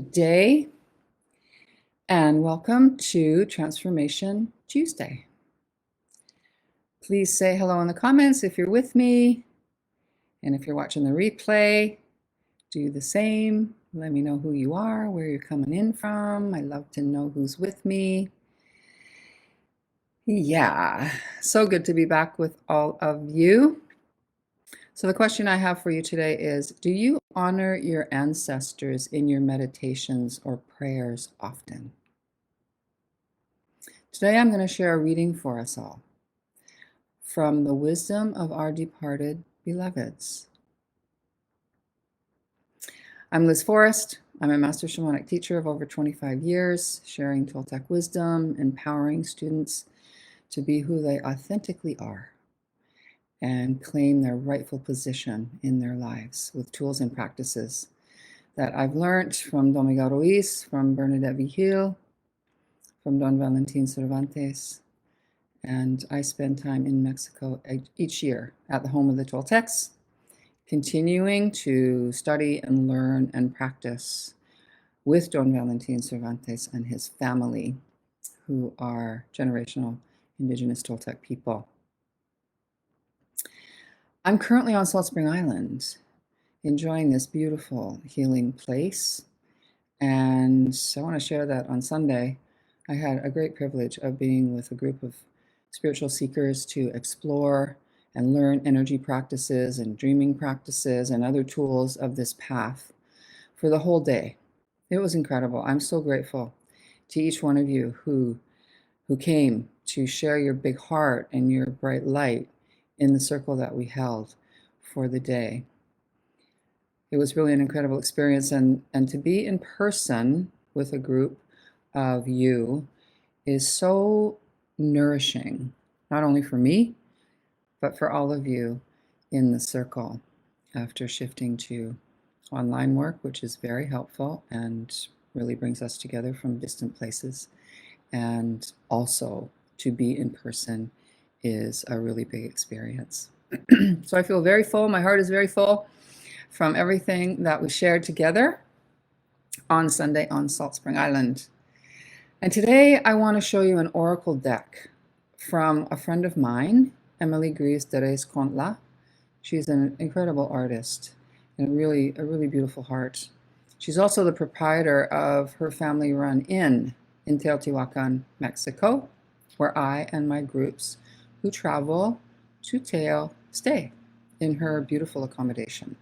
day, and welcome to Transformation Tuesday. Please say hello in the comments if you're with me, and if you're watching the replay, do the same. Let me know who you are, where you're coming in from. I love to know who's with me. Yeah, so good to be back with all of you. So the question I have for you today is, do you honor your ancestors in your meditations or prayers often? Today I'm going to share a reading for us all from the wisdom of our departed beloveds. I'm Liz Forrest. I'm a master shamanic teacher of over 25 years, sharing Toltec wisdom, empowering students to be who they authentically are and claim their rightful position in their lives with tools and practices that I've learned from Don Miguel Ruiz, from Bernadette Vigil, from Don Valentin Cervantes, and I spend time in Mexico each year at the home of the Toltecs, continuing to study and learn and practice with Don Valentin Cervantes and his family, who are generational indigenous Toltec people. I'm currently on Salt Spring Island, enjoying this beautiful healing place, and I want to share that on Sunday. I had a great privilege of being with a group of spiritual seekers to explore and learn energy practices and dreaming practices and other tools of this path for the whole day. It was incredible. I'm so grateful to each one of you who came to share your big heart and your bright light in the circle that we held for the day. It was really an incredible experience, and to be in person with a group of you is so nourishing, not only for me, but for all of you in the circle after shifting to online work, which is very helpful and really brings us together from distant places. And also to be in person is a really big experience. So I feel very full. My heart is very full from everything that we shared together on Sunday on Salt Spring Island. And today I want to show you an oracle deck from a friend of mine, Emily Gris de Reyes Contla. She's an incredible artist and a really beautiful heart. She's also the proprietor of her family-run inn in Teotihuacan, Mexico, where I and my groups who travel to Teo stay in her beautiful accommodation.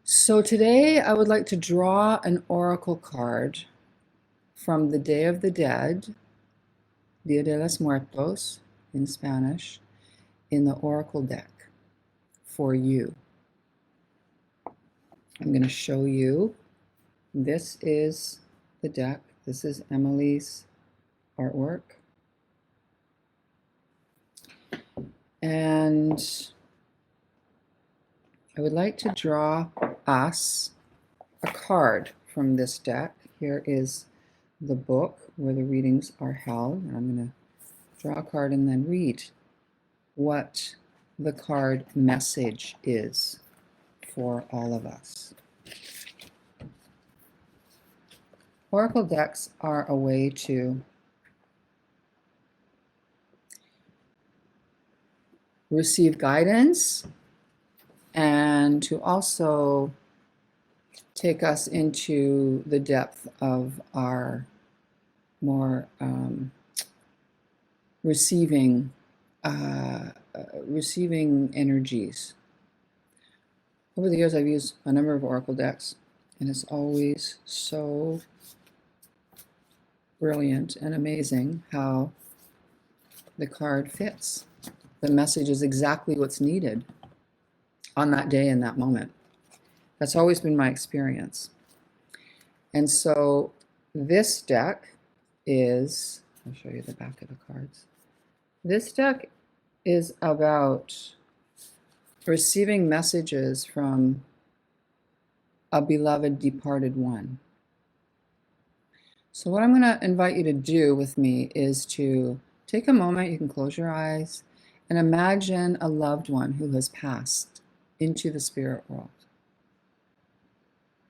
So today I would like to draw an oracle card from the Day of the Dead, Dia de los Muertos in Spanish, in the oracle deck for you. I'm going to show you. This is the deck. This is Emily's artwork. And I would like to draw us a card from this deck. Here is the book where the readings are held. And I'm going to draw a card and then read what the card message is for all of us. Oracle decks are a way to receive guidance and to also take us into the depth of our more receiving energies. Over the years, I've used a number of oracle decks, and it's always so brilliant and amazing how the card fits. The message is exactly what's needed on that day in that moment. That's always been my experience. And so this deck is, I'll show you the back of the cards. This deck is about receiving messages from a beloved departed one. So what I'm going to invite you to do with me is to take a moment, you can close your eyes, and imagine a loved one who has passed into the spirit world.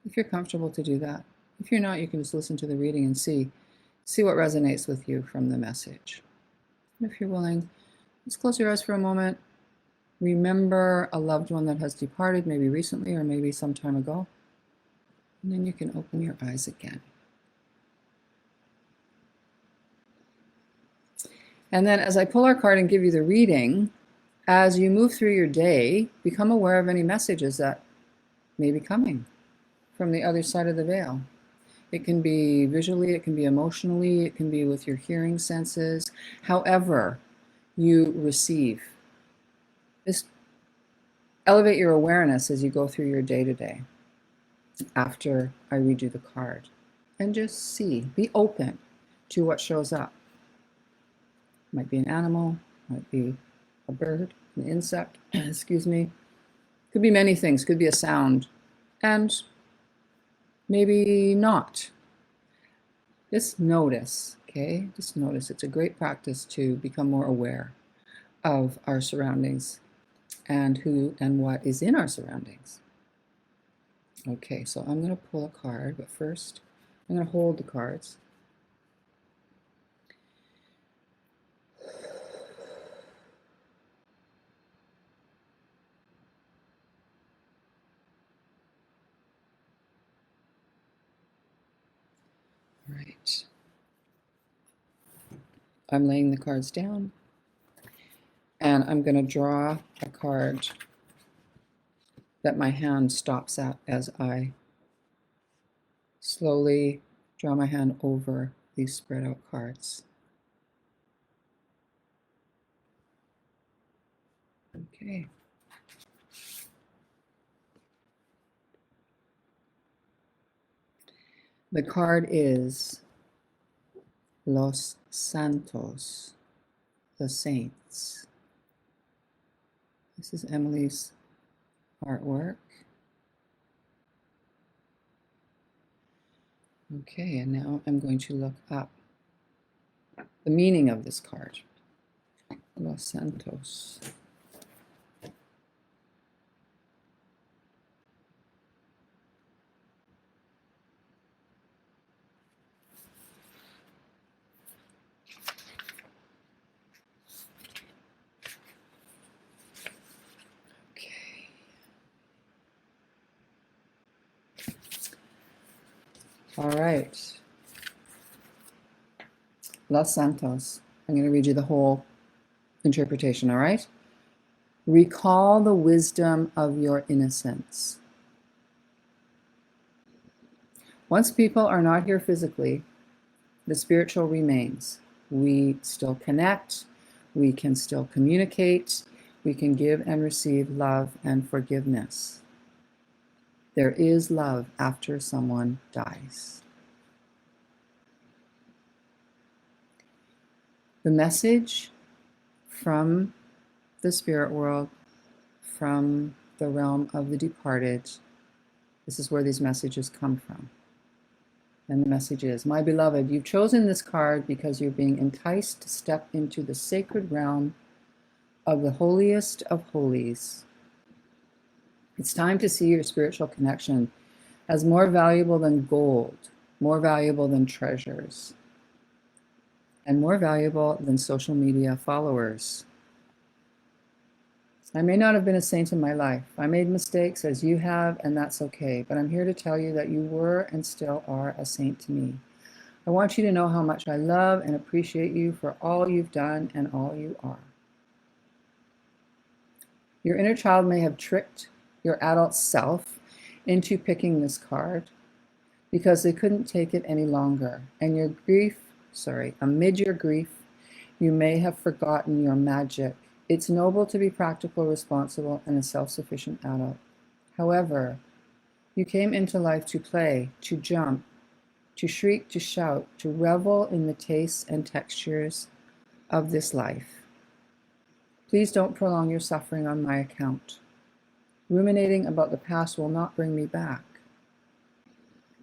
if you're comfortable to do that. If you're not, you can just listen to the reading and see what resonates with you from the message. And if you're willing, just close your eyes for a moment. Remember a loved one that has departed, maybe recently or maybe some time ago. And then you can open your eyes again. And then as I pull our card and give you the reading, as you move through your day, become aware of any messages that may be coming from the other side of the veil. It can be visually, it can be emotionally, it can be with your hearing senses, however you receive. Just elevate your awareness as you go through your day-to-day after I read you the card. And just see, be open to what shows up. Might be an animal, might be a bird, an insect, excuse me. Could be many things, could be a sound, and maybe not. Just notice, okay? Just notice. It's a great practice to become more aware of our surroundings and who and what is in our surroundings. Okay, so I'm going to pull a card, but first I'm going to hold the cards. All right. I'm laying the cards down, and I'm going to draw a card that my hand stops at as I slowly draw my hand over these spread out cards. Okay. The card is Los Santos, the Saints. This is Emily's artwork. Okay, and now I'm going to look up the meaning of this card. Los Santos. Okay. All right. Los Santos. I'm going to read you the whole interpretation, all right? Recall the wisdom of your innocence. Once people are not here physically, the spiritual remains. We still connect, we can still communicate, we can give and receive love and forgiveness. There is love after someone dies. The message from the spirit world, from the realm of the departed, this is where these messages come from. And the message is, my beloved, you've chosen this card because you're being enticed to step into the sacred realm of the holiest of holies. It's time to see your spiritual connection as more valuable than gold, more valuable than treasures, and more valuable than social media followers. I may not have been a saint in my life. I made mistakes as you have, and that's okay. But I'm here to tell you that you were and still are a saint to me. I want you to know how much I love and appreciate you for all you've done and all you are. Your inner child may have tricked your adult self into picking this card because they couldn't take it any longer. And amid your grief, you may have forgotten your magic. It's noble to be practical, responsible, and a self-sufficient adult. However, you came into life to play, to jump, to shriek, to shout, to revel in the tastes and textures of this life. Please don't prolong your suffering on my account. Ruminating about the past will not bring me back.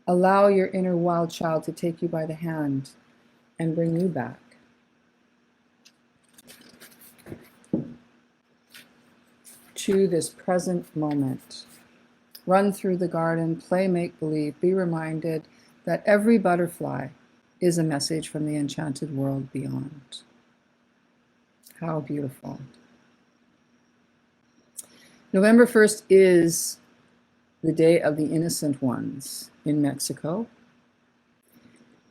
Allow your inner wild child to take you by the hand and bring you back. To this present moment run through the garden, play make-believe, be reminded that every butterfly is a message from the enchanted world beyond. How beautiful. November 1st is the Day of the Innocent Ones in Mexico.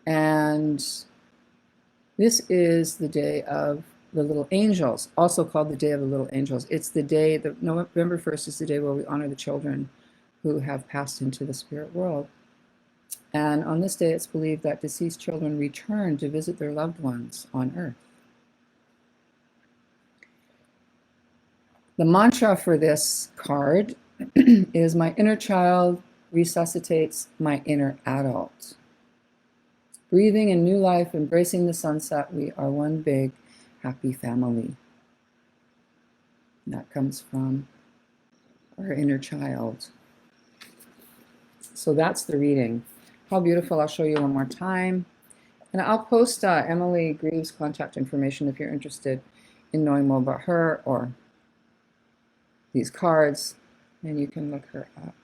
And this is the Day of the Little Angels, also called the Day of the Little Angels. It's the day, November 1st is the day where we honor the children who have passed into the spirit world. And on this day, it's believed that deceased children return to visit their loved ones on Earth. The mantra for this card is, my inner child resuscitates my inner adult. Breathing in new life, embracing the sunset, we are one big happy family. And that comes from our inner child. So that's the reading. How beautiful. I'll show you one more time. And I'll post Emily Greaves' contact information if you're interested in knowing more about her or these cards, and you can look her up.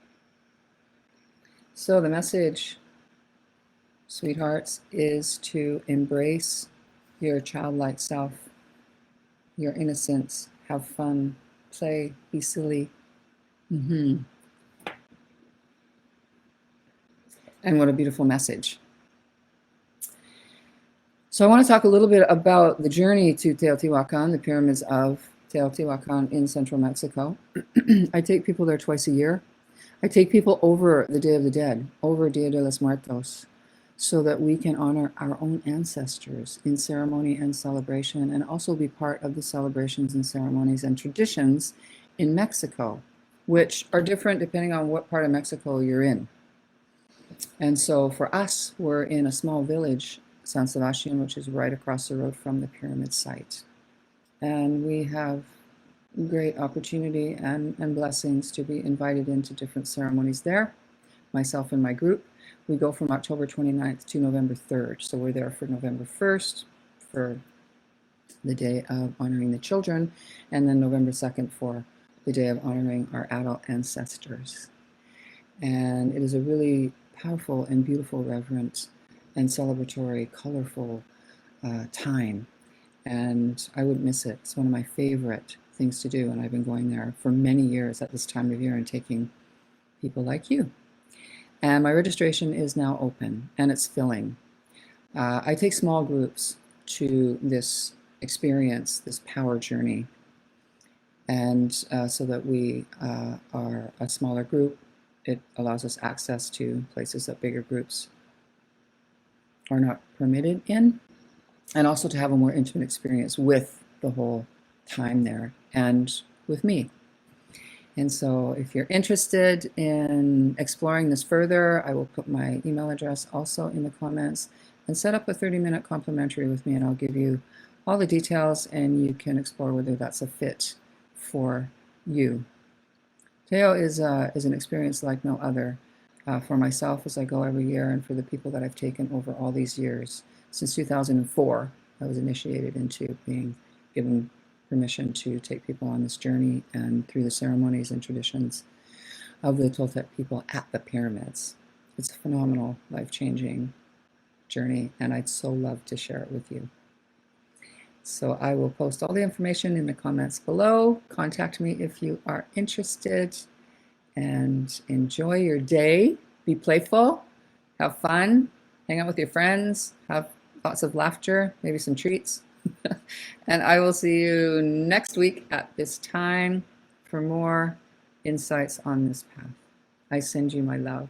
So the message, sweethearts, is to embrace your childlike self, your innocence, have fun, play, be silly. And what a beautiful message. So I want to talk a little bit about the journey to Teotihuacan, the pyramids of Teotihuacan in central Mexico. I take people there twice a year. I take people over the Day of the Dead, over Dia de los Muertos, so that we can honor our own ancestors in ceremony and celebration, and also be part of the celebrations and ceremonies and traditions in Mexico, which are different depending on what part of Mexico you're in. And so for us, we're in a small village, San Sebastian, which is right across the road from the pyramid site. And we have great opportunity and blessings to be invited into different ceremonies there, myself and my group. We go from October 29th to November 3rd. So we're there for November 1st for the day of honoring the children, and then November 2nd for the day of honoring our adult ancestors. And it is a really powerful and beautiful, reverent and celebratory, colorful time. And I wouldn't miss it. It's one of my favorite things to do. And I've been going there for many years at this time of year and taking people like you. And my registration is now open and it's filling. I take small groups to this experience, this power journey. And so that we are a smaller group, it allows us access to places that bigger groups are not permitted in, and also to have a more intimate experience with the whole time there and with me. And so if you're interested in exploring this further, I will put my email address also in the comments, and set up a 30-minute complimentary with me, and I'll give you all the details and you can explore whether that's a fit for you. Teo is an experience like no other for myself as I go every year, and for the people that I've taken over all these years. Since 2004, I was initiated into being given permission to take people on this journey and through the ceremonies and traditions of the Toltec people at the pyramids. It's a phenomenal, life-changing journey, and I'd so love to share it with you. So I will post all the information in the comments below. Contact me if you are interested, and enjoy your day. Be playful, have fun, hang out with your friends, have lots of laughter, maybe some treats. And I will see you next week at this time for more insights on this path. I send you my love.